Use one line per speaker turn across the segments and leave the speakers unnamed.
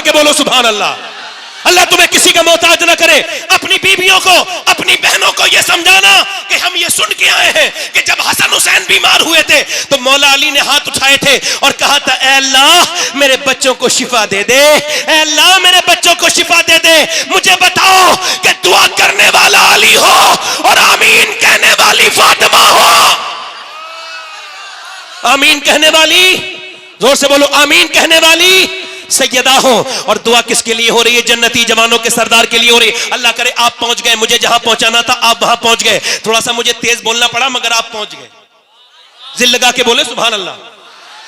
के बोलो सुभान अल्लाह। अल्लाह तुम्हें किसी का मोहताज ना करे। अपनी बीवियों को, अपनी बहनों को यह समझाना कि हम ये सुन के आए हैं कि जब हसन हुसैन बीमार हुए थे तो मौला अली ने हाथ उठाए थे और कहा था, ऐ अल्लाह मेरे बच्चों को शिफा दे दे, ऐ अल्लाह मेरे बच्चों को शिफा दे दे। मुझे बताओ कि दुआ करने वाला अली हो और आमीन कहने वाली फातिमा हो। आमीन कहने वाली, जोर से बोलो, आमीन कहने वाली सैयदा हो। और दुआ किसके लिए हो रही है? जन्नती जवानों के सरदार के लिए हो रही है। अल्लाह करे आप पहुंच गए, मुझे जहां पहुंचाना था आप वहां पहुंच गए। थोड़ा सा मुझे तेज बोलना पड़ा मगर आप पहुंच गए। जिल लगा के बोले सुभान अल्लाह,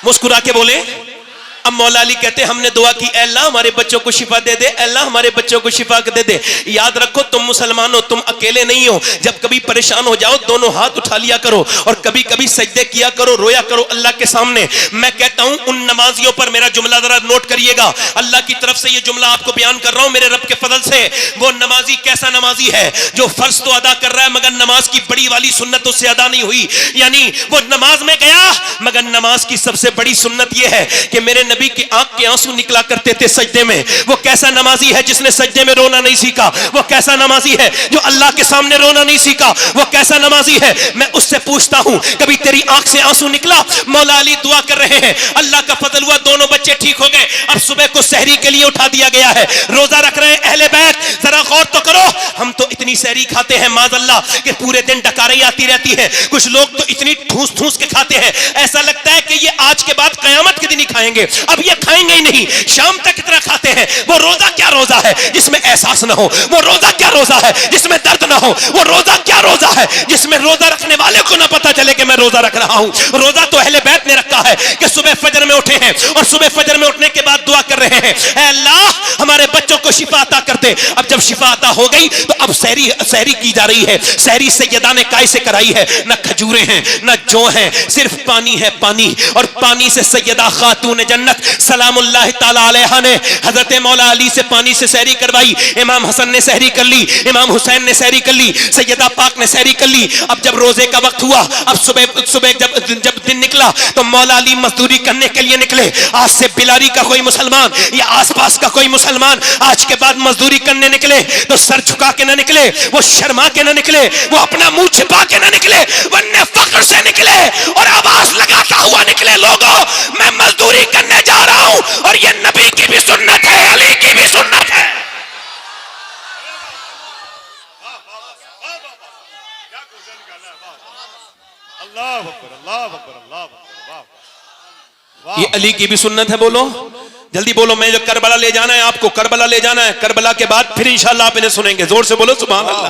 मुस्कुरा के बोले। अब मौला अली कहते हमने दुआ की, अल्लाह हमारे बच्चों को शिफा दे दे, अल्लाह हमारे बच्चों को शिफा दे दे। याद रखो तुम मुसलमान हो, तुम अकेले नहीं हो। जब कभी परेशान हो जाओ दोनों हाथ उठा लिया करो और कभी कभी सजदे किया करो, रोया करो अल्लाह के सामने। मैं कहता हूं उन नमाजियों पर मेरा जुमला जरा नोट करिएगा। अल्लाह की तरफ से ये जुमला आपको बयान कर रहा हूं मेरे रब के फजल से। वो नमाजी कैसा नमाजी है जो फर्ज तो अदा कर रहा है मगर नमाज की बड़ी वाली सुन्नत उससे अदा नहीं हुई। यानी वो नमाज में गया मगर नमाज की सबसे बड़ी सुन्नत यह है कि मेरे नबी की आंख के आंसू निकला करते थे सजदे में। वो कैसा नमाजी है जिसने सजदे में रोना नहीं सीखा? वो कैसा नमाजी है जो अल्लाह के सामने रोना नहीं सीखा? वो कैसा नमाजी है? मैं उससे पूछता हूं कभी तेरी आंख से आंसू निकला? मौला अली दुआ कर रहे हैं, अल्लाह का फजल हुआ दोनों बच्चे ठीक हो गए। अब सुबह को सहरी के लिए उठा दिया गया है, रोजा रख रहे हैं अहले बैत। जरा गौर तो करो, हम तो इतनी सहरी खाते हैं माज़अल्लाह कि पूरे दिन डकारें आती रहती है। कुछ लोग तो इतनी ठूस ठूस के खाते हैं, ऐसा लगता है कि ये आज के बाद कयामत के दिन ही खाएंगे, अब ये खाएंगे ही नहीं। शाम तक इतना खाते हैं। वो रोजा क्या रोजा है जिसमें एहसास ना हो? वो रोजा क्या रोजा है जिसमें दर्द ना हो? वो रोजा क्या रोजा है जिसमें रोजा रखने वाले को ना पता चले कि मैं रोजा रख रहा हूं? रोजा तो अहले बैत ने रखा है कि सुबह फजर में उठे हैं और सुबह फजर में उठने के बाद दुआ कर रहे हैं, ऐ अल्लाह हमारे बच्चों को शिफा अता कर दे। अब जब शिफा अता हो गई तो अब सहरी की जा रही है। सहरी सैयदा ने काय से कराई है? ना खजूरें हैं ना जौ हैं, सिर्फ पानी है, पानी। और पानी से सैयदा खातून जन्नत सलामुल्लाह ताला अलैहा ने हजरत मौला अली से पानी से सहरी करवाई। इमाम हसन ने सहरी कर ली, इमाम हुसैन ने सहरी कर ली, सैयदा पाक ने सहरी कर ली। अब जब रोजे का वक्त हुआ, अब सुबह जब दिन निकला तो मौला अली मजदूरी करने के लिए निकले। आज से बिलारी का कोई मुसलमान या आसपास का कोई मुसलमान आज के बाद मजदूरी करने निकले तो सर झुका के ना निकले, वो शर्मा के ना निकले, वो अपना मुंह छिपा के ना निकले, वरना फख्र से निकले और आवाज लगाता हुआ निकले, लोगों मैं मजदूरी करने जा रहा हूं और ये नबी की भी सुन्नत है, अली की भी सुन्नत है। ये अली की भी सुन्नत है। बोलो जल्दी बोलो, मैं जो करबला ले जाना है आपको, करबला ले जाना है। करबला के बाद फिर इंशाल्लाह आप इन्हें सुनेंगे। जोर से बोलो सुभान अल्लाह।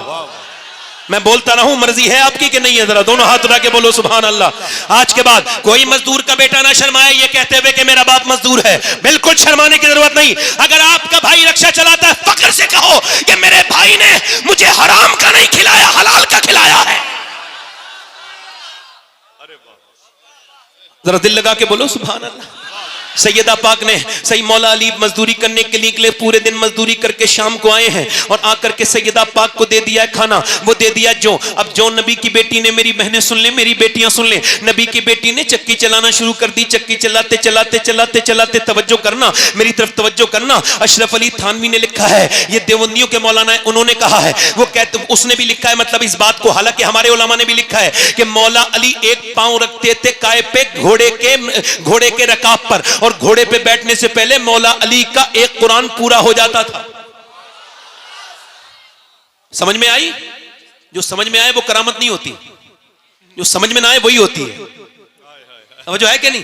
मैं बोलता रहूं, मर्जी है आपकी कि नहीं है? जरा दोनों हाथ उठा के बोलो सुभान अल्लाह। आज के बाद कोई मजदूर का बेटा ना शर्माए ये कहते हुए कि मेरा बाप मजदूर है। बिल्कुल शर्माने की जरूरत नहीं। अगर आपका भाई रक्षा चलाता है फख्र से कहो कि मेरे भाई ने मुझे हराम का नहीं खिलाया, हलाल का खिलाया है। जरा दिल लगा के बोलो सुभान अल्लाह। सैयदा पाक ने सही मौला अली मजदूरी करने के लिए पूरे दिन मजदूरी करके शाम को आए हैं और आकर के सैयदा पाक को दे दिया है खाना, वो दे दिया जो। अब जो नबी की बेटी ने, मेरी बहनें सुन ले, मेरी बेटियां सुन ले, नबी की बेटी ने चक्की चलाना शुरू कर दी। चक्की चलाते चलाते चलाते चलाते, तवज्जो करना, मेरी तरफ तवज्जो करना। अशरफ अली थानवी ने लिखा है, ये देवबंदियों के मौलाना है, उन्होंने कहा है, वो कहते उसने भी लिखा है मतलब इस बात को, हालांकि हमारे उलमा ने भी लिखा है कि मौला अली एक पांव रखते थे काय पे घोड़े के रकाब पर, और घोड़े पे बैठने से पहले मौला अली का एक कुरान पूरा हो जाता था। समझ में आई? जो समझ में आए वो करामत नहीं होती, जो समझ में ना आए वही होती है। तवज्जो है कि नहीं?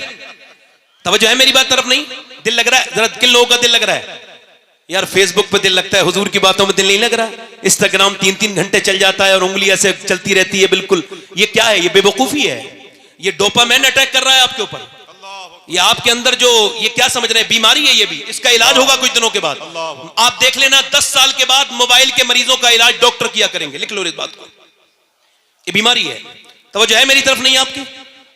तवज्जो है मेरी बात तरफ? नहीं दिल लग रहा है? जरा किन लोगों का दिल लग रहा है? यार फेसबुक पे दिल लगता है, हुजूर की बातों में दिल नहीं लग रहा है। इंस्टाग्राम 3-3 घंटे चल जाता है और उंगली ऐसे चलती रहती है। बिल्कुल ये क्या है? ये बेवकूफी है। ये डोपामाइन अटैक कर रहा है आपके ऊपर। ये आपके अंदर जो ये क्या समझ रहे हैं, बीमारी है ये भी। इसका इलाज होगा कुछ दिनों के बाद। आप देख लेना 10 साल के बाद मोबाइल के मरीजों का इलाज डॉक्टर किया करेंगे। लिख लो इस बात को, ये बीमारी है। तवज्जो है मेरी तरफ? नहीं आपकी?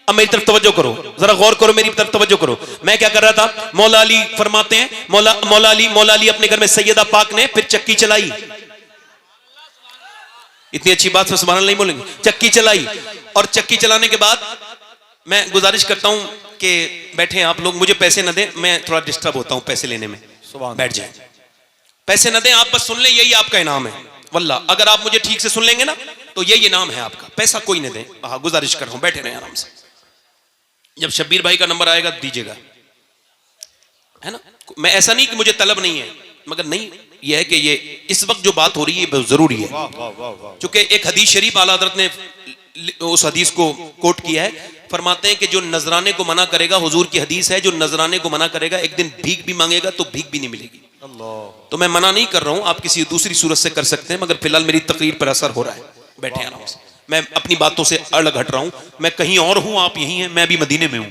अब मेरी तरफ तवज्जो करो, जरा गौर करो, मेरी तरफ तवज्जो करो। मैं क्या कर रहा था? मौला अली फरमाते हैं, मौला अली अपने घर में सैयदा पाक ने फिर चक्की चलाई। इतनी अच्छी बात से सुभान अल्लाह नहीं बोलेंगे? चक्की चलाई, और चक्की चलाने के बाद मैं गुजारिश करता हूं कि बैठे आप लोग, मुझे पैसे न दें, मैं थोड़ा डिस्टर्ब होता हूं पैसे लेने में। बैठ जाए, पैसे न दें, आप बस सुन लें, यही आपका इनाम है। वल्लाह अगर आप मुझे ठीक से सुन लेंगे ना तो यही इनाम है आपका, पैसा कोई नहीं दे। हाँ, गुजारिश कर रहा हूं, बैठे रहे आराम से। जब शब्बीर भाई का नंबर आएगा दीजिएगा, है ना। मैं ऐसा नहीं कि मुझे तलब नहीं है, मगर नहीं, यह है कि ये इस वक्त जो बात हो रही है बहुत जरूरी है। चूंकि एक हदीस शरीफ आला हज़रत ने उस हदीस को कोट किया है, फरमाते हैं कि जो नजराने को मना करेगा, हुजूर की हदीस है, जो नजराने को मना करेगा एक दिन भीख भी मांगेगा तो भीख भी नहीं मिलेगी। तो मैं मना नहीं कर रहा हूं, आप किसी दूसरी सूरत से कर सकते हैं, मगर फिलहाल मेरी तकरीर पर असर हो रहा है। बैठे आराम से, मैं अपनी बातों से अलग हट रहा हूं। मैं कहीं और हूं, आप यहीं हैं, मैं भी मदीने में हूं।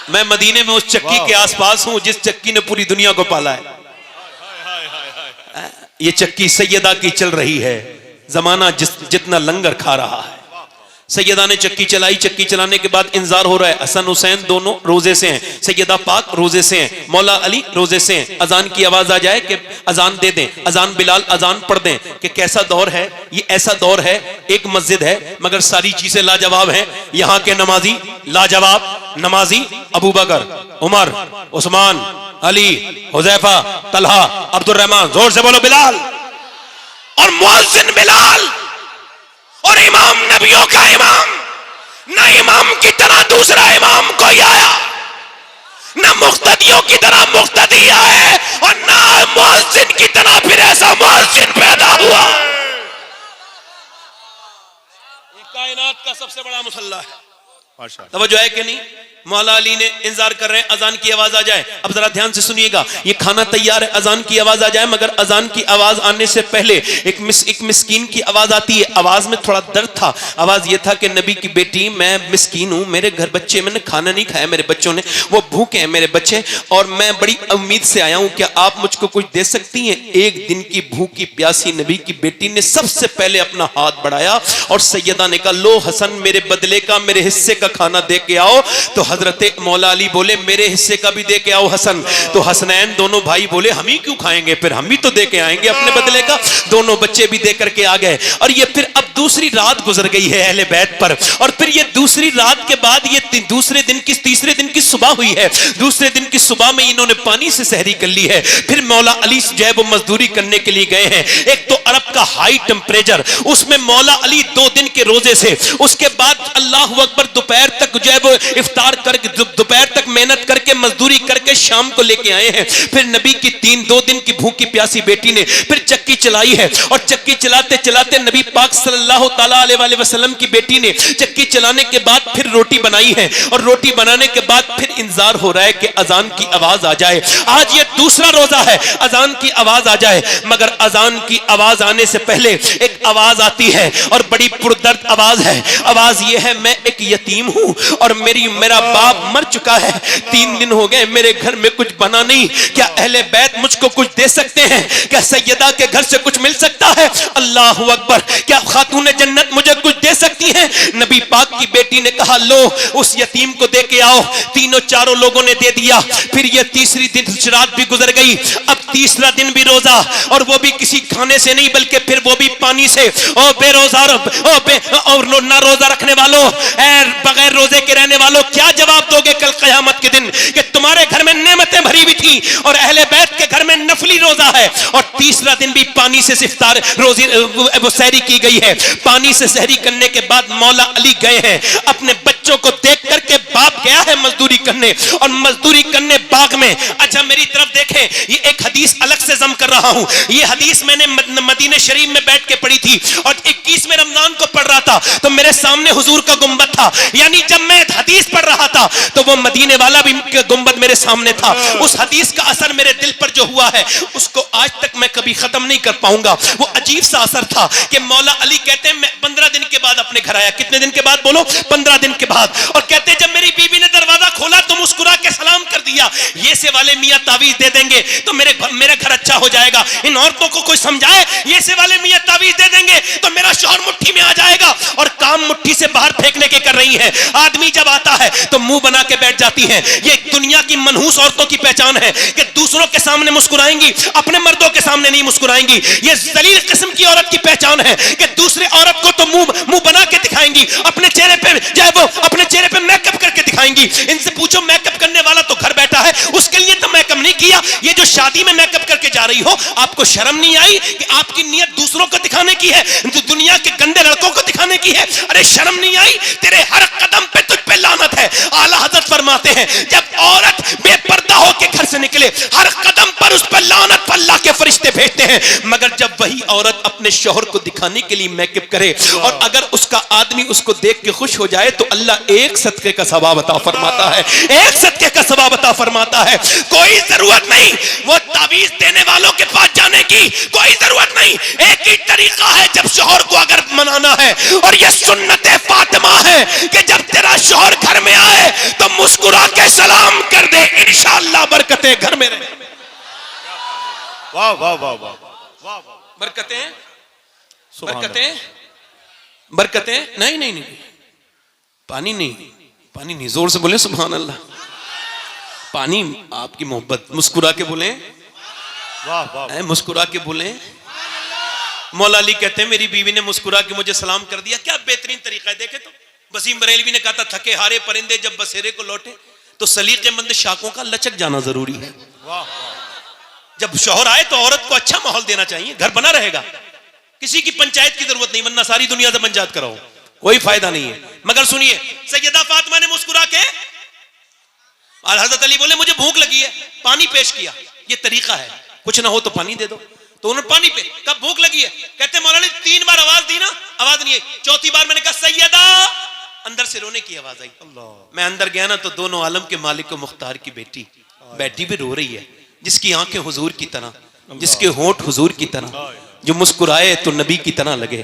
मैं मदीने में उस चक्की के आसपास हूं जिस चक्की ने पूरी दुनिया को पाला है। ये चक्की सैयदा की चल रही है, जमाना जितना लंगर खा रहा है। सैयदा ने चक्की चलाई, चक्की चलाने के बाद इंतजार हो रहा है। हसन हुसैन दोनों रोजे से हैं, सैयदा पाक रोजे से हैं, मौला अली रोजे से हैं। अजान की आवाज आ जाए कि अजान दे दें, अजान बिलाल अजान पढ़ दें। कि कैसा दौर है ये, ऐसा दौर है, एक मस्जिद है मगर सारी चीजें लाजवाब हैं। यहाँ के नमाजी लाजवाब नमाजी, अबू बकर, उमर, उस्मान, अली, हुजैफा, तलहा, अब्दुल रहमान, जोर से बोलो बिलाल। और मुअज्जिन बिलाल, और इमाम नबियों का इमाम। ना इमाम की तरह दूसरा इमाम कोई आया, ना मुक्तदियों की तरह मुक्तदी आए, और ना मुअज्जिन की तरह फिर ऐसा मुअज्जिन पैदा हुआ। ये कायनात का सबसे बड़ा मुसल्ला है। तवज्जो है कि नहीं। मौला अली ने इंतजार कर रहे हैं अजान की आवाज आ जाए। अब जरा ध्यान से सुनिएगा, ये खाना तैयार है, अजान की आवाज आ जाए, मगर अजान की आवाज आने से पहले एक मिस्कीन की आवाज आती है। आवाज में थोड़ा दर्द था। आवाज ये था कि नबी की बेटी, मैं मिस्कीन हूं, मेरे घर बच्चे, मैंने खाना नहीं खाया, मेरे बच्चों ने, वो भूखे हैं मेरे बच्चे, और मैं बड़ी उम्मीद से आया हूं, क्या आप मुझको कुछ दे सकती हैं। एक दिन की भूखी प्यासी नबी की बेटी ने सबसे पहले अपना हाथ बढ़ाया और सैयदा ने कहा, लो हसन मेरे बदले का, मेरे हिस्से का खाना दे के आओ। तो हजरत मौला अली बोले, मेरे हिस्से का भी दे के आओ हसन। तो हसनैन दोनों भाई बोले, हम ही क्यों खाएंगे, फिर हम भी तो दे के आएंगे अपने बदले का। दोनों बच्चे भी दे करके आ गए। और ये फिर अब दूसरी रात गुजर गई है अहले बैत पर, और फिर ये दूसरी रात के बाद ये तीसरे दिन की सुबह हुई है। दूसरे दिन की सुबह में इन्होंने पानी से सहरी कर ली है। फिर मौला अली जो है वो मजदूरी करने के लिए गए हैं। एक तो अरब का हाई टेम्परेचर, उसमें मौला अली 2 दिन के रोजे से, उसके बाद अल्लाह अकबर दोपहर तक जो है वो इफ्तार करके, दोपहर तक मेहनत करके मजदूरी करके शाम को लेके आए हैं। फिर नबी की 2 दिन की भूखी प्यासी बेटी ने फिर चक्की चलाई है, और चक्की चलाते चलाते नबी पाक सल्लल्लाहु ताला अलैहि वसल्लम की बेटी ने चक्की चलाने के बाद फिर रोटी बनाई है, और रोटी बनाने के बाद फिर इंतजार हो रहा है कि अजान की आवाज आ जाए। आज ये दूसरा रोजा है, अजान की आवाज आ जाए, मगर अजान की आवाज आने से पहले एक आवाज आती है, और बड़ी पुरदर्द आवाज है। आवाज ये है, मैं एक यतीम हूं और मेरा बाप मर चुका है, 3 दिन हो गए, मेरे घर में कुछ बना नहीं, क्या अहले बैत मुझको कुछ दे सकते हैं, क्या सैयदा के घर से कुछ मिल सकता है। अल्लाह अकबर, क्या खातून जन्नत मुझे कुछ दे सकती हैं। नबी पाक की बेटी ने कहा, लो उस यतीम को दे के आओ। तीनों चारों लोगों ने दे दिया। फिर ये तीसरी दिन रात भी गुजर गई। अब तीसरा दिन भी रोजा, और वो भी किसी खाने से नहीं, बल्कि फिर वो भी पानी से। ओ बेरोजा, और ना रोजा रखने वालों, बगैर रोजे के रहने वालों, क्या जवाब दोगे कल क़यामत के दिन कि तुम्हारे घर में नेमतें भरी हुई थी और अहले बैत के घर में नफली रोजा है। और तीसरा दिन भी पानी से इफ्तार रोजी वो सहरी की गई है। पानी से सहरी करने के बाद मौला अली गए हैं अपने बच्चों को देख करके, बाप गया है मजदूरी करने, और मजदूरी करने बाग में। अच्छा मेरी तरफ देखें, ये एक हदीस अलग से जम कर रहा हूं। ये हदीस मैंने मदीने शरीफ में बैठ के पढ़ी थी, और 21वें रमजान को पढ़ रहा था, तो मेरे सामने हुजूर का गुंबद था। यानी जब मैं हदीस पढ़ रहा था तो वो मदीने वाला भी गुंबद मेरे सामने था। उस हदीस का असर मेरे दिल पर जो हुआ है, उसको आज तक मैं कभी खत्म नहीं कर पाऊंगा। वो अजीब सा असर था कि मौला अली कहते हैं, मैं 15 दिन के बाद अपने घर आया। कितने दिन के बाद बोलो, 15 दिन के बाद। और कहते हैं, जब मेरी बीवी ने दरवाजा खोला तो मुस्कुरा के सलाम कर दिया, ये से वाले मियां तावीज दे देंगे तो मेरे घर अच्छा हो जाएगा। इन औरतों को कोई समझाए, ये से वाले मियां तावीज दे देंगे तो मेरा शौहर मुट्ठी में आ जाएगा। और काम मुट्ठी से बाहर फेंकने के कर रही है। आदमी जब आता है तो मुंह बना के बैठ जाती हैं। ये दुनिया की मनहूस औरतों की पहचान है कि दूसरों के सामने मुस्कुराएंगी, अपने मर्दों के सामने नहीं मुस्कुराएंगी। ये जलील किस्म की औरत की पहचान है कि दूसरे औरत को तो मुंह बना के दिखाएंगी, अपने चेहरे पे चाहे वो अपने चेहरे पे मेकअप करके दिखाएंगी। इनसे पूछो मेकअप करने वाला तो घर बैठा है, उसके लिए तो मेकअप नहीं किया। ये जो शादी में मेकअप करके जा रही हो, आपको शर्म नहीं आई कि आपकी नीयत दूसरों को दिखाने की है, तो दुनिया के गंदे लड़कों को दिखाने की है? अरे शर्म नहीं आई? तेरे हर कदम पे तुझ पे लानत है। आला हजरत फरमाते हैं जब औरत बेपर्दा होकर घर से निकले, हर कदम पर उस पर लानत अल्लाह के फरिश्ते भेजते हैं। मगर जब वही औरत अपने शौहर को दिखाने के लिए मेकअप करे और अगर उसका आदमी उसको देख के खुश हो जाए तो अल्लाह एक सदके का सवाब अता फरमाता है, एक सदके का सवाब अता फरमाता है। कोई जरूरत नहीं वो तावीज देने वालों के पास जाने की, कोई जरूरत नहीं। एक ही तरीका है जब शौहर को अगर मनाना है, और ये सुन्नत फातिमा है कि जब तेरा शौहर घर में आए तो मुस्कुरा के सलाम कर दे, इंशाअल्लाह बरकतें घर में रहे।
वाह वाह वाह वाह वाह,
बरकतें बरकतें बरकतें। नहीं नहीं नहीं, पानी नहीं, पानी नहीं, जोर से बोले सुभान अल्लाह। पानी आपकी मोहब्बत, मुस्कुरा के बोले
वाह वाह,
मुस्कुरा के बोले। मौला अली कहते हैं मेरी बीवी ने मुस्कुरा के मुझे सलाम कर दिया। क्या बेहतरीन तरीका है। देखे तो वसीम बरेलवी ने कहा था थके हारे परिंदे जब बसेरे को लौटे, तो सलीकेमंद शाखों का लचक जाना जरूरी है। जब शौहर आए तो औरत को अच्छा माहौल देना चाहिए, घर बना रहेगा। किसी की पंचायत की जरूरत नहीं, वरना सारी दुनिया से पंचायत कराओ, कोई फायदा नहीं है। मगर सुनिए, सैयदा फातिमा ने मुस्कुरा के, हजरत अली बोले मुझे भूख लगी है, पानी पेश किया। ये तरीका है, कुछ ना हो तो पानी दे दो। तो उन्होंने पानी पे, कब भूख लगी है? कहते मौलाना 3 बार आवाज दी ना, आवाज नहीं आई। 4थी बार मैंने कहा सैयदा, अंदर से रोने की आवाज आई। मैं अंदर गया ना तो दोनों आलम के मालिक को मुख्तार की बेटी बैठी भी रो रही है, जिसकी आंखें हुजूर की तरह, जिसके होंठ हुजूर की तरह, जो मुस्कुराए तो नबी की तरह लगे,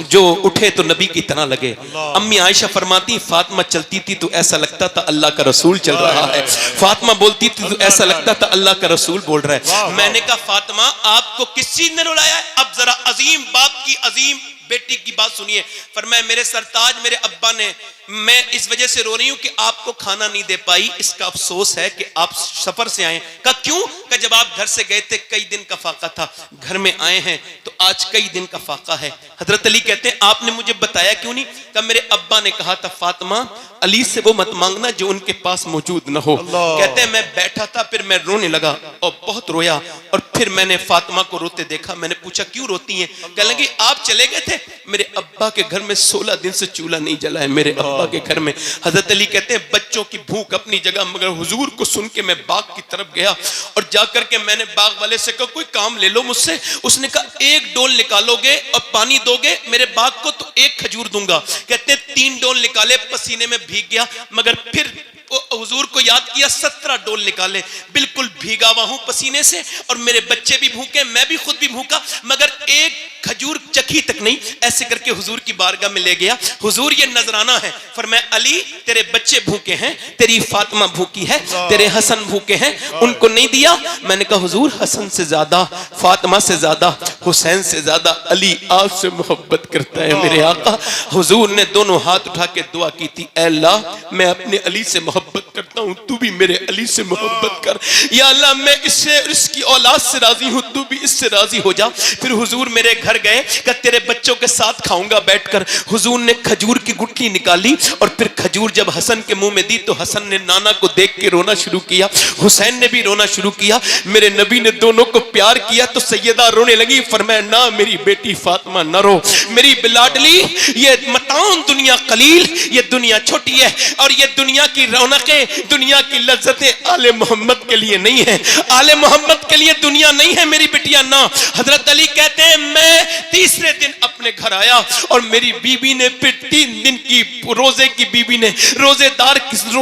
जो उठे तो नबी की तरह लगे। अम्मी आयशा फरमाती फातिमा चलती थी तो ऐसा लगता था अल्लाह का रसूल चल रहा है, फातिमा बोलती थी तो ऐसा लगता था अल्लाह का रसूल बोल रहा है। मैंने कहा फातिमा आपको किस चीज ने रुलाया है? अब जरा अजीम बाप की अजीम बेटी की बात सुनिए। फरमाया मेरे सरताज मेरे अब्बा ने, मैं इस वजह से रो रही हूं कि आपको खाना नहीं दे पाई, इसका अफसोस है कि आप सफर से आए। कहा क्यों? कहा जब आप घर से गए थे कई दिन का फाका था, घर में आए हैं तो आज कई दिन का फाका है। हजरत अली कहते हैं आपने मुझे बताया क्यों नहीं? कहा मेरे अब्बा ने कहा था फातिमा अली से वो मत मांगना जो उनके पास मौजूद न हो। कहते हैं मैं बैठा था, फिर मैं रोने लगा और बहुत रोया, और फिर मैंने फातिमा को रोते देखा। मैंने पूछा क्यों रोती हैं? कहने लगी आप चले गए थे, मेरे अब्बा के घर में 16 दिन से चूल्हा नहीं जला है मेरे अब्बा के घर में। हजरत अली कहते हैं बच्चों की भूख अपनी जगह, मगर हुजूर को सुन के मैं बाग की तरफ गया और जाकर के मैंने बाग वाले से कहा कोई काम ले लो मुझसे। उसने कहा 1 डोल निकालोगे और पानी दोगे मेरे बाग को तो 1 खजूर दूंगा। कहते हैं 3 डोल निकाले, पसीने में भीग गया, मगर फिर हुजूर को याद किया, 17 डोल निकाले, बिल्कुल भीगा हुआ हूं पसीने से, और मेरे बच्चे भी भूखे, मैं भी खुद भी भूखा, मगर 1 खजूर चखी तक नहीं। ऐसे करके हुजूर की बारगाह में ले गया। हुजूर ये नजराना है, फरमाया अली तेरे बच्चे भूखे हैं, तेरी फातिमा भूखी है, तेरे हसन भूखे हैं, उनको नहीं दिया। मैंने कहा हुजूर हसन से ज्यादा, फातिमा से ज्यादा, हुसैन से ज्यादा अली आपसे मोहब्बत करता है मेरे आका। हुजूर ने दोनों हाथ उठा के दुआ की थी, ऐ अल्लाह मैं अपने अली से मोहब्बत करता हूं, तू भी मेरे अली से मोहब्बत कर। या अल्लाह मैं इससे इसकी औलाद से राजी हूं, तू भी इससे राजी हो जा। फिर हुजूर मेरे घर गए, कि तेरे बच्चों के साथ खाऊंगा बैठकर। हुजूर ने खजूर की गुठली निकाली और फिर खजूर जब हसन के मुंह में दी तो हसन ने नाना को देख के रोना शुरू किया, हुसैन ने भी रोना शुरू किया। मेरे नबी ने दोनों को प्यार किया तो सैयदा रोने लगी। फरमाया ना मेरी बेटी फातिमा न रो, मेरी बिलाडली, ये मताउन दुनिया कलील, ये दुनिया छोटी है और ये दुनिया की रौनकें, दुनिया की लज्जतें आले मोहम्मद के लिए नहीं है, आले मोहम्मद के लिए दुनिया नहीं है मेरी बिटिया ना। हजरत अली कहते हैं मैं तीसरे दिन अपने घर आया और मेरी बीबी ने फिर 3 दिन की रोजे की बीबी ने रोजेदार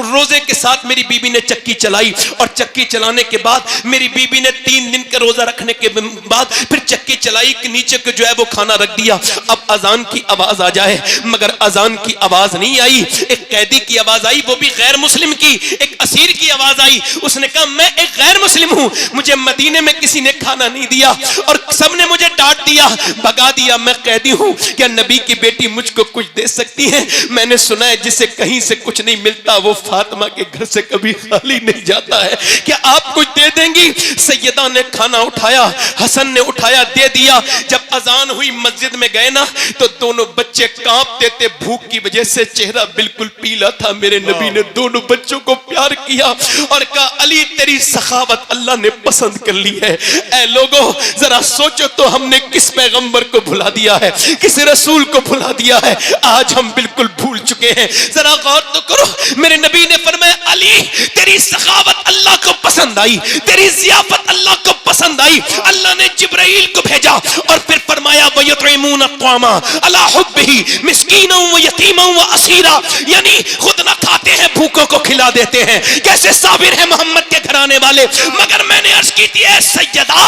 रोजे के साथ मेरी बीबी ने चक्की चलाई, और चक्की चलाने के बाद मेरी बीबी ने 3 दिन का रोजा रखने के बाद फिर चक्की चलाई कि नीचे को जो है वो खाना रख दिया। अब अजान की आवाज आ जाए, मगर अजान की आवाज नहीं आई। एक कैदी की आवाज आई, वो भी गैर मुस्लिम की, एक असीर की आवाज आई। उसने कहा मैं एक गैर मुस्लिम हूं, मुझे मदीने में किसी ने खाना नहीं दिया और सबने मुझे डांट दिया, भगा दिया, मैं कैदी हूं, क्या नबी की बेटी मुझको कुछ दे सकती है? मैंने सुना है जिसे कहीं से कुछ नहीं मिलता वो फातिमा के घर से कभी खाली नहीं जाता है, क्या आप कुछ दे देंगी? सैयदा ने खाना उठाया, हसन ने उठाया, दे दिया। जब अजान हुई मस्जिद में गए ना तो दोनों बच्चे कांपते थे भूख की वजह से, चेहरा बिल्कुल पीला था। मेरे नबी ने दोनों बच्चों को प्यार किया और कहा अली तेरी सखावत अल्लाह ने पसंद कर ली है। ऐ लोगों जरा सोचो तो हमने किस पैगंबर को भुला दिया है, किस रसूल को भुला दिया है, आज हम बिल्कुल भूल चुके हैं। जरा गौर तो करो, मेरे नबी ने फरमाया अली तेरी सखावत अल्लाह को पसंद आई, तेरी ज़ियाफत अल्लाह को पसंद आई। अल्लाह ने जिब्राइल को भेजा और फिर फरमाया वयतइमून अत्वामा अला हुब्बिही मिस्कीना व यतीमा व असीरा, यानी खुद ना खाते हैं भूखों को खिला देते हैं। कैसे साबिर है मोहम्मद के घराने वाले। मगर मैंने अर्ज की थी ए सैयदा,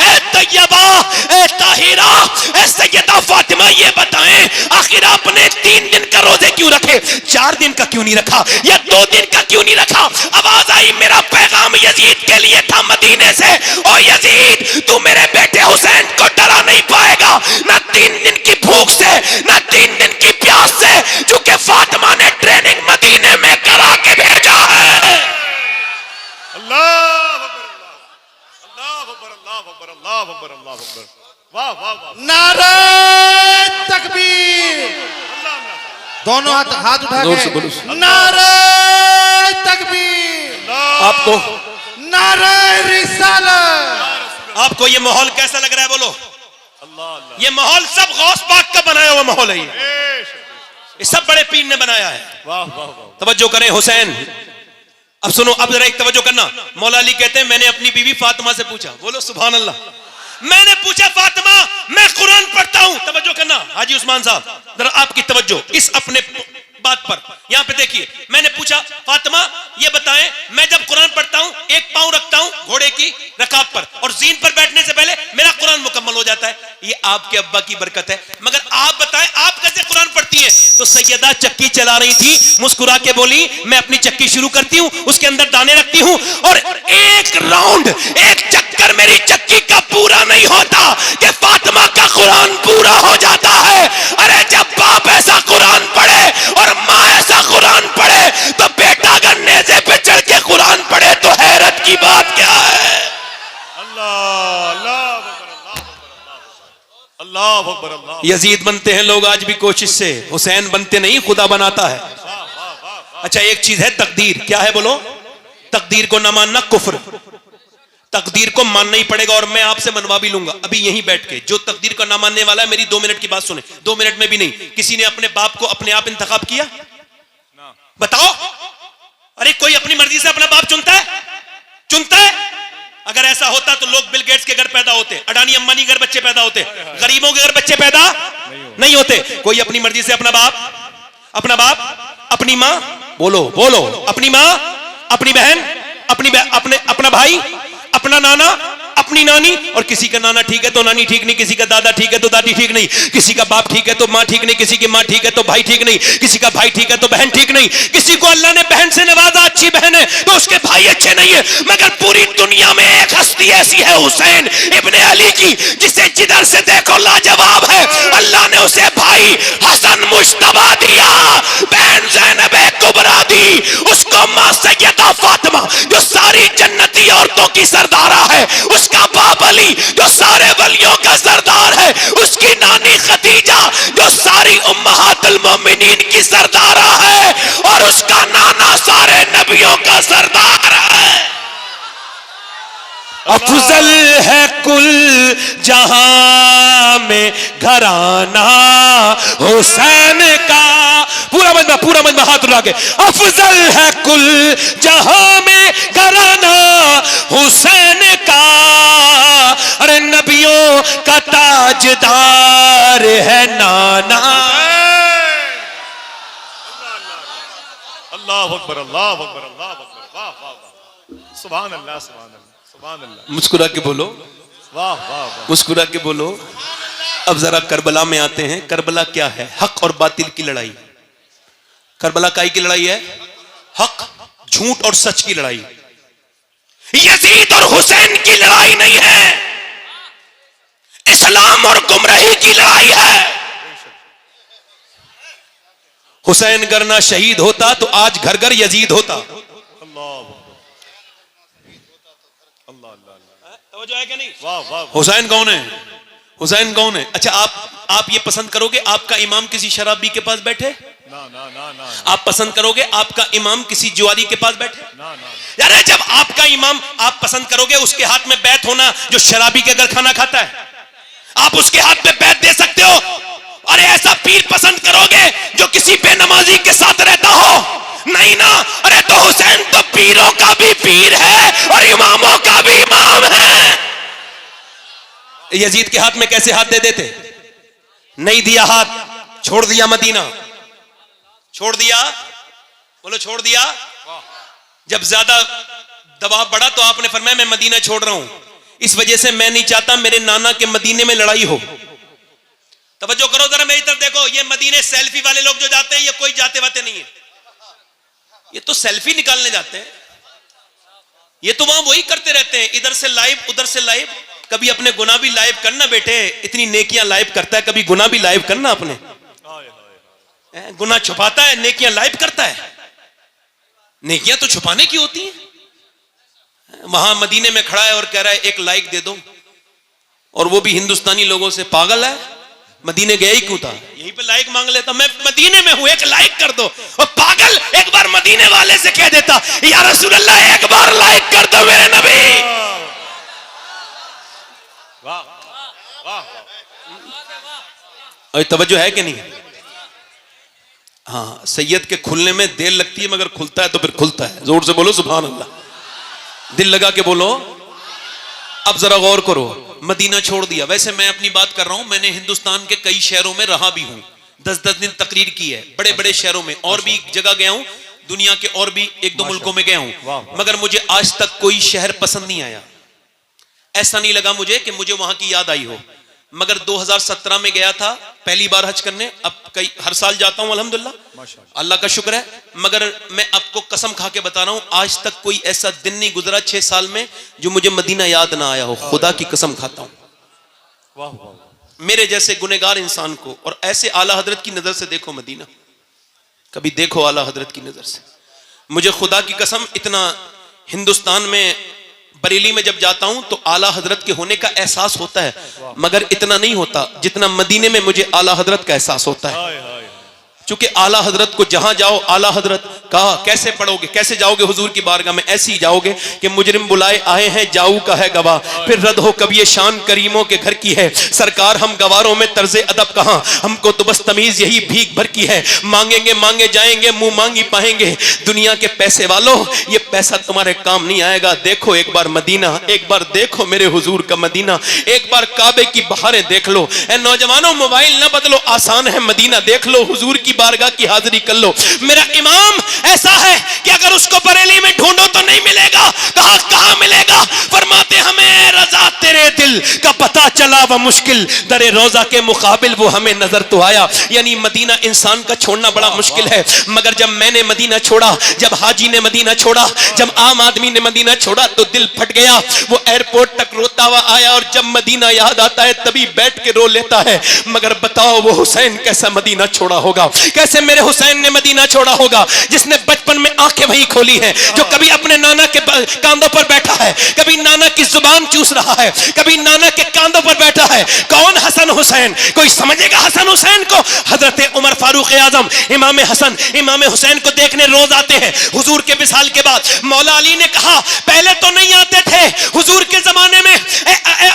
ए तैयबा, ए ताहिरा, ए सैयदा फातिमा, ये बताएं आखिर आपने 3 दिन का रोजे क्यों रखे, 4 दिन का क्यों नहीं रखा, या 2 दिन का क्यों नहीं रखा? आवाज आई मेरा पैगाम यजीद के लिए था मदीने से, ओ यजीद तू मेरे बेटे हुसैन को डरा नहीं पाएगा, ना 3 दिन की भूख से, ना 3 दिन की प्यास से, क्योंकि फातिमा ने ट्रेनिंग मदीने में करा के भेजा है।
अल्लाह अकबर, अल्लाह अकबर, अल्लाह अकबर, अल्लाह अकबर, अल्लाह अकबर। वाह वाह वाह,
नारे तकबीर, दोनों हाथ उठा के नारे तकबीर,
आपको
नारे रिसालत।
आपको ये माहौल कैसा लग रहा है? बोलो
अल्लाह अल्लाह।
ये माहौल सब गौस पाक का बनाया हुआ माहौल है, ये सब बड़े पीर ने बनाया है।
वाह वाह वाह,
तवज्जो करें हुसैन, अब सुनो, अब जरा एक तवज्जो करना। मौला अली कहते हैं मैंने अपनी बीवी फातिमा से पूछा, बोलो सुभान अल्लाह, मैंने पूछा फातिमा मैं कुरान पढ़ता हूं, तवज्जो करना हाजी उस्मान साहब, जरा आपकी तवज्जो इस अपने बात पर, यहां पे देखिए। मैंने पूछा फातिमा ये बताएं मैं जब कुरान पढ़ता हूं एक पांव रखता हूं घोड़े की रकाब पर और जीन पर बैठने से पहले मेरा कुरान मुकम्मल हो जाता है, ये आपके अब्बा की बरकत है, मगर आप बताएं आप कैसे कुरान पढ़ती हैं? तो सैयदा चक्की चला रही थी, मुस्कुरा के बोली मैं अपनी चक्की शुरू करती हूं, उसके अंदर दाने रखती हूं और एक राउंड, एक चक्कर मेरी चक्की का पूरा नहीं होता कि फातिमा का कुरान पूरा हो जाता है। अरे जब बाप ऐसा कुरान पढ़े और माँ ऐसा कुरान पढ़े तो बेटा अगर नेज़े पे चढ़ के कुरान पढ़े तो हैरत की बात क्या है?
अल्लाह अल्लाह अकबर, अल्लाह अकबर, अल्लाह।
यजीद बनते हैं लोग आज भी कोशिश से, हुसैन बनते नहीं, खुदा बनाता है। अच्छा एक चीज है तकदीर, क्या है बोलो? तकदीर को ना मानना कुफ्र, तकदीर को मानना ही पड़ेगा और मैं आपसे मनवा भी लूंगा अभी यहीं बैठ के। जो तकदीर को ना मानने वाला है मेरी 2 मिनट की बात सुने, 2 मिनट में भी नहीं। किसी ने अपने बाप को अपने आप इंतखाब किया? बताओ, अरे कोई अपनी मर्जी से अपना बाप चुनता है? चुनता है? अगर ऐसा होता तो लोग बिल गेट्स के घर पैदा होते, अडानी अंबानी के घर बच्चे पैदा होते, गरीबों के घर बच्चे पैदा नहीं होते। कोई अपनी मर्जी से अपना बाप, अपनी माँ, बोलो बोलो, अपनी माँ, अपनी बहन, अपना भाई, अपना नाना, अपनी नानी, और किसी का नाना ठीक है तो नानी ठीक नहीं, किसी का दादा ठीक है तो दादी ठीक नहीं, किसी का बाप ठीक है तो माँ ठीक नहीं, किसी की माँ ठीक है तो भाई ठीक नहीं, किसी का भाई ठीक है तो बहन ठीक नहीं, किसी को अल्लाह ने बहन से नवाजा, अच्छी बहन है तो उसके भाई अच्छे नहीं है। मगर पूरी दुनिया में एक हस्ती ऐसी है हुसैन इब्ने अली की, जिसे जिधर से देखो लाजवाब है। अल्लाह ने उसे भाई हसन मुश्तबा दिया, बहन ज़ैनब कुबरा दी, उसको मां सैयदा फातिमा जो सारी जन्नती औरतों की सरदारा है, उसका बाप अली जो सारे वलियों का सरदार है, उसकी नानी खदीजा जो सारी उम्महातुल मोमिनीन की सरदारा है, और उसका नाना सारे नबियों का सरदार है। अफजल है कुल जहां में घराना हुसैन का, पूरा मजमा हाथ उठा के, अफजल है कुल जहां में घराना हुसैन का, अरे नबियों का ताजदार है नाना।
अल्लाह अकबर, अल्लाह अकबर, अल्लाह अकबर, वाह वाह वाह, सुभान अल्लाह, सुभान अल्लाह, सुभान अल्लाह।
मुस्कुरा के बोलो,
वाह वाह वाह,
मुस्कुरा के बोलो। अब जरा करबला में आते हैं। करबला क्या है? हक और बातिल की लड़ाई। करबला काई की लड़ाई है? हक, झूठ और सच की लड़ाई। यजीद और हुसैन की लड़ाई नहीं है, इस्लाम और गुमराही की लड़ाई है। हुसैन अगर ना शहीद होता तो आज घर घर यजीद होता। तो है कि नहीं?
वाह वाह।
हुसैन कौन है? हुसैन कौन है? अच्छा, आप ये पसंद करोगे आपका इमाम किसी शराबी के पास बैठे?
ना ना ना ना।
आप पसंद करोगे आपका इमाम किसी जुआरी के पास बैठे?
ना ना।
यार जब आपका इमाम, आप पसंद करोगे उसके हाथ में बैत होना जो शराबी के घर खाना खाता है? आप उसके हाथ में बैत दे सकते हो? अरे ऐसा पीर पसंद करोगे जो किसी बेनमाजी के साथ रहता हो? नहीं ना। अरे तो हुसैन तो पीरों का भी पीर है और इमामों का भी इमाम है। यजीद के हाथ में कैसे हाथ दे देते? नहीं दिया हाथ, छोड़ दिया मदीना। छोड़ दिया, बोलो छोड़ दिया। जब ज्यादा दबाव बढ़ा तो आपने फरमाया मैं मदीना छोड़ रहा हूं, इस वजह से मैं नहीं चाहता मेरे नाना के मदीने में लड़ाई हो। तवज्जो करो जरा मेरी तरफ देखो, ये मदीने सेल्फी वाले लोग जो जाते हैं ये कोई जाते वाते नहीं है, ये तो सेल्फी निकालने जाते हैं। ये तो वहां वही करते रहते हैं, इधर से लाइव उधर से लाइव। कभी अपने गुनाह भी लाइव करना बेटे, इतनी नेकियां लाइव करता है, कभी गुनाह भी लाइव करना अपने। गुनाह छुपाता है, नेकियां लाइव करता है। नेकियां तो छुपाने की होती हैं। वहां मदीने में खड़ा है और कह रहा है एक लाइक दे दो, और वो भी हिंदुस्तानी लोगों से। पागल है, मदीने गया ही क्यों था? यहीं पे लाइक मांग लेता, मैं मदीने में हूं एक लाइक कर दो। और पागल एक बार मदीने वाले से कह देता या रसूल अल्लाह एक बार लाइक कर दो मेरे नबी।
वाह वाह।
और तवज्जो है कि नहीं? हाँ, सैयद के खुलने में देर लगती है मगर खुलता है तो फिर खुलता है। जोर से बोलो सुभान अल्लाह, दिल लगा के बोलो। अब जरा गौर करो, मदीना छोड़ दिया। वैसे मैं अपनी बात कर रहा हूं, मैंने हिंदुस्तान के कई शहरों में रहा भी हूं, 10-10 दिन तकरीर की है, बड़े बड़े शहरों में, और भी जगह गया हूं, दुनिया के और भी 1-2 मुल्कों में गया हूं, मगर मुझे आज तक कोई शहर पसंद नहीं आया। ऐसा नहीं लगा मुझे कि मुझे वहां की याद आई हो। मगर 2017 में गया था पहली बार हज करने, अब हर साल जाता हूं अल्हम्दुलिल्लाह, अल्लाह का शुक्र है। मगर मैं आपको कसम खा के बता रहा हूं, आज तक कोई ऐसा दिन नहीं गुजरा 6 साल में जो मुझे मदीना याद ना आया हो। खुदा की कसम खाता हूं। मेरे जैसे गुनहगार इंसान को, और ऐसे आला हजरत की नजर से देखो मदीना, कभी देखो आला हजरत की नजर से। मुझे खुदा की कसम इतना हिंदुस्तान में बरेली में जब जाता हूं तो आला हजरत के होने का एहसास होता है, मगर इतना नहीं होता जितना मदीने में मुझे आला हजरत का एहसास होता है। चूंकि आला हजरत को जहां जाओ, आला हजरत कहा कैसे पढ़ोगे, कैसे जाओगे हुजूर की बारगाह में? ऐसे ही जाओगे कि मुजरिम बुलाए आए हैं, जाऊ का है गवाह, फिर रद हो कभी ये शान करीमों के घर की है। सरकार हम गवारों में तर्जे अदब कहां, हमको तो बस तमीज यही भीख भर की है। मांगेंगे मांगे जाएंगे, मुंह मांगी पाएंगे। दुनिया के पैसे वालों, ये पैसा तुम्हारे काम नहीं आएगा। देखो एक बार मदीना, एक बार देखो मेरे हुजूर का मदीना, एक बार काबे की बहारें देख लो। ए नौजवानों, मोबाइल ना बदलो, आसान है मदीना देख लो, हुजूर की बारगाह की हाजिरी कर लो। मेरा इमाम ऐसा है कि अगर उसको बरेली में ढूंढो तो नहीं मिलेगा। कहां मिलेगा? फरमाते हमें रजा तेरे दिल का पता चला व मुश्किल दरे रोजा के मुकाबिल वो हमें नजर तो आया। यानी मदीना इंसान का छोड़ना बड़ा मुश्किल है, मगर जब मैंने मदीना छोड़ा, जब हाजी ने मदीना छोड़ा, जब आम आदमी ने मदीना छोड़ा तो दिल फट गया। वो एयरपोर्ट तक रोता हुआ आया, और जब मदीना याद आता है तभी बैठ के रो लेता है। मगर बताओ वो हुसैन कैसा मदीना छोड़ा होगा, कैसे मेरे हुसैन ने मदीना छोड़ा होगा, जिसने बचपन में आंखें वहीं खोली हैं, जो कभी अपने नाना के कांधों पर बैठा है, कभी नाना की जुबान चूस रहा है, कभी नाना के कांधों पर बैठा है। कौन? हसन हुसैन। कोई समझेगा हसन हुसैन को? हजरत उमर फारूक आजम इमाम हसन इमाम हुसैन को देखने रोज आते हैं हुजूर के विसाल के बाद। मौला अली ने कहा पहले तो नहीं आते थे हुजूर के जमाने में,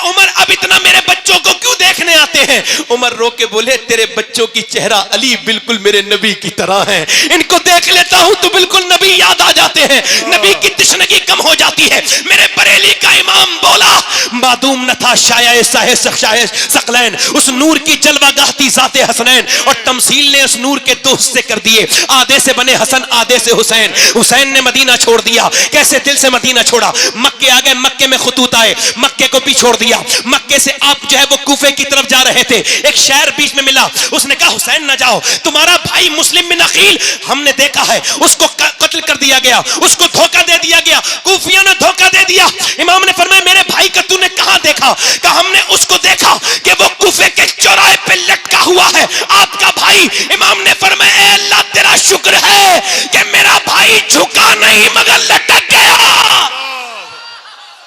उमर अब इतना मेरे बच्चों को क्यों देखने आते हैं? उमर रो के बोले तेरे बच्चों की चेहरा अली बिल्कुल मेरे नबी की तरह है, इनको देख लेता हूं तो बिल्कुल नबी याद आ जाते हैं, नबी की तिश्नगी कम हो जाती है। मेरे बरेली का इमाम बोला मादूम न था शाये सकलैन, उस नूर की जलवा गाहती जाते हसनैन, और तमसील ने उस नूर के दो हिस्से कर दिए, आधे से बने हसन आधे से हुसैन। हुसैन ने मदीना छोड़ दिया, कैसे दिल से मदीना छोड़ा? मक्के आ गए, मक्के में खतूत आए, मक्के को भी छोड़ दिया। मक्के से आप जो है वो कूफे की तरफ जा रहे थे, एक शहर बीच में मिला, उस उसने कहा हुसैन ना जाओ, तुम्हारा भाई मुस्लिम बिन अकील हमने देखा है, उसको कत्ल कर दिया गया, उसको धोखा दे दिया गया, कूफियों ने धोखा दे दिया। इमाम ने फरमाया मेरे भाई का तूने कहां देखा? कहा हमने उसको देखा कि वो कूफे के चौराहे पे लटका हुआ है, आपका भाई। इमाम ने फरमाया ए अल्लाह तेरा शुक्र है कि मेरा भाई झुका नहीं मगर लटक गया।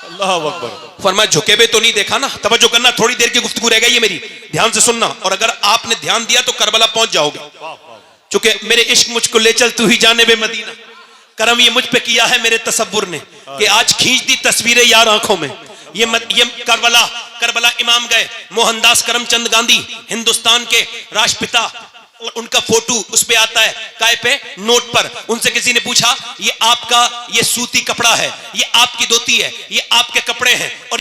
अल्लाह अकबर।
फरमाया झुके हुए तो नहीं देखा ना। तवज्जो करना, थोड़ी देर की गुफ्तगू रह गई है मेरी, ध्यान से सुनना, और अगर आपने ध्यान दिया तो करबला पहुंच जाओगे। चूंकि मेरे इश्क मुझको ले चल तू ही जानिबे मदीना, करम ये मुझ पे किया है मेरे तसव्वुर ने कि आज खींच दी तस्वीरें यार आंखों में। ये करबला इमाम गए, मोहनदास करमचंद गांधी हिंदुस्तान के राष्ट्रपिता, और उनका फोटो उस पे आता है काय पे नोट पर। उनसे किसी ने पूछा ये आपका ये सूती कपड़ा है, ये आपकी धोती है, ये आपके कपड़े हैं, और